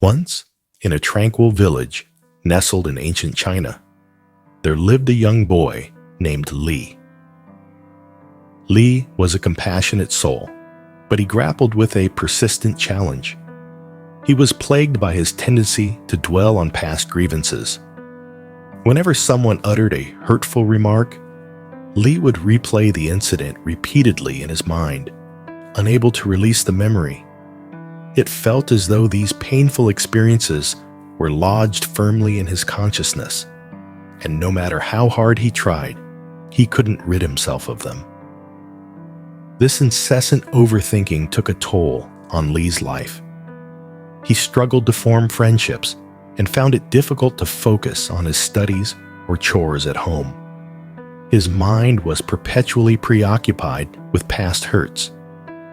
Once, in a tranquil village nestled in ancient China, there lived a young boy named Li. Li was a compassionate soul, but he grappled with a persistent challenge. He was plagued by his tendency to dwell on past grievances. Whenever someone uttered a hurtful remark, Li would replay the incident repeatedly in his mind, unable to release the memory. It felt as though these painful experiences were lodged firmly in his consciousness, and no matter how hard he tried, he couldn't rid himself of them. This incessant overthinking took a toll on Li's life. He struggled to form friendships and found it difficult to focus on his studies or chores at home. His mind was perpetually preoccupied with past hurts,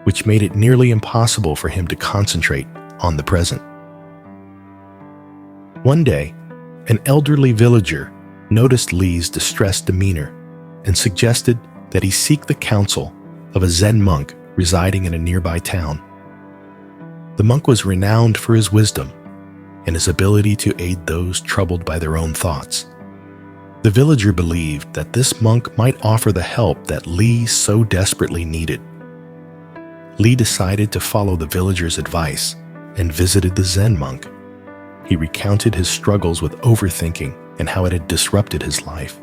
which made it nearly impossible for him to concentrate on the present. One day, an elderly villager noticed Li's distressed demeanor and suggested that he seek the counsel of a Zen monk residing in a nearby town. The monk was renowned for his wisdom and his ability to aid those troubled by their own thoughts. The villager believed that this monk might offer the help that Li so desperately needed. Li decided to follow the villager's advice and visited the Zen monk. He recounted his struggles with overthinking and how it had disrupted his life.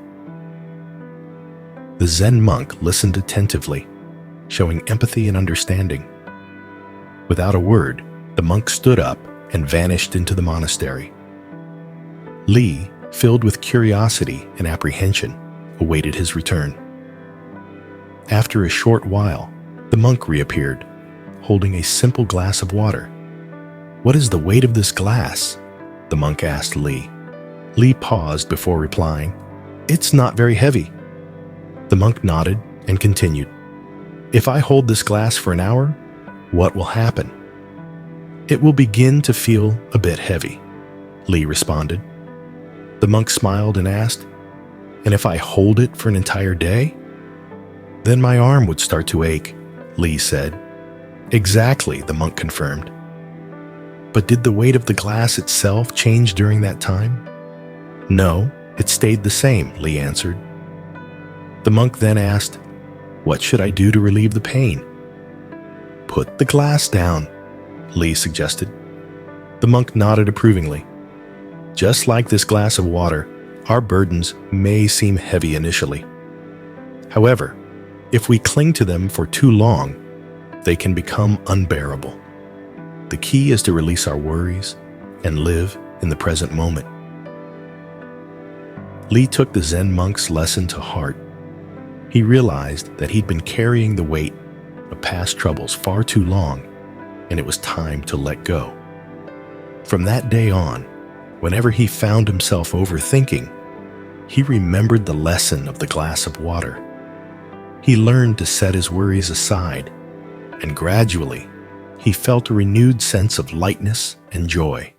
The Zen monk listened attentively, showing empathy and understanding. Without a word, the monk stood up and vanished into the monastery. Li, filled with curiosity and apprehension, awaited his return. After a short while, the monk reappeared, holding a simple glass of water. "What is the weight of this glass?" the monk asked Li. Li paused before replying, "It's not very heavy." The monk nodded and continued, "If I hold this glass for an hour, what will happen?" "It will begin to feel a bit heavy," Li responded. The monk smiled and asked, "And if I hold it for an entire day?" "Then my arm would start to ache," Li said. "Exactly," the monk confirmed. "But did the weight of the glass itself change during that time?" "No, it stayed the same," Li answered. The monk then asked, "What should I do to relieve the pain?" "Put the glass down," Li suggested. The monk nodded approvingly. Just like this glass of water, our burdens may seem heavy initially. However, if we cling to them for too long, they can become unbearable. The key is to release our worries and live in the present moment. Li took the Zen monk's lesson to heart. He realized that he'd been carrying the weight of past troubles far too long, and it was time to let go. From that day on, whenever he found himself overthinking, he remembered the lesson of the glass of water. He learned to set his worries aside, and gradually, he felt a renewed sense of lightness and joy.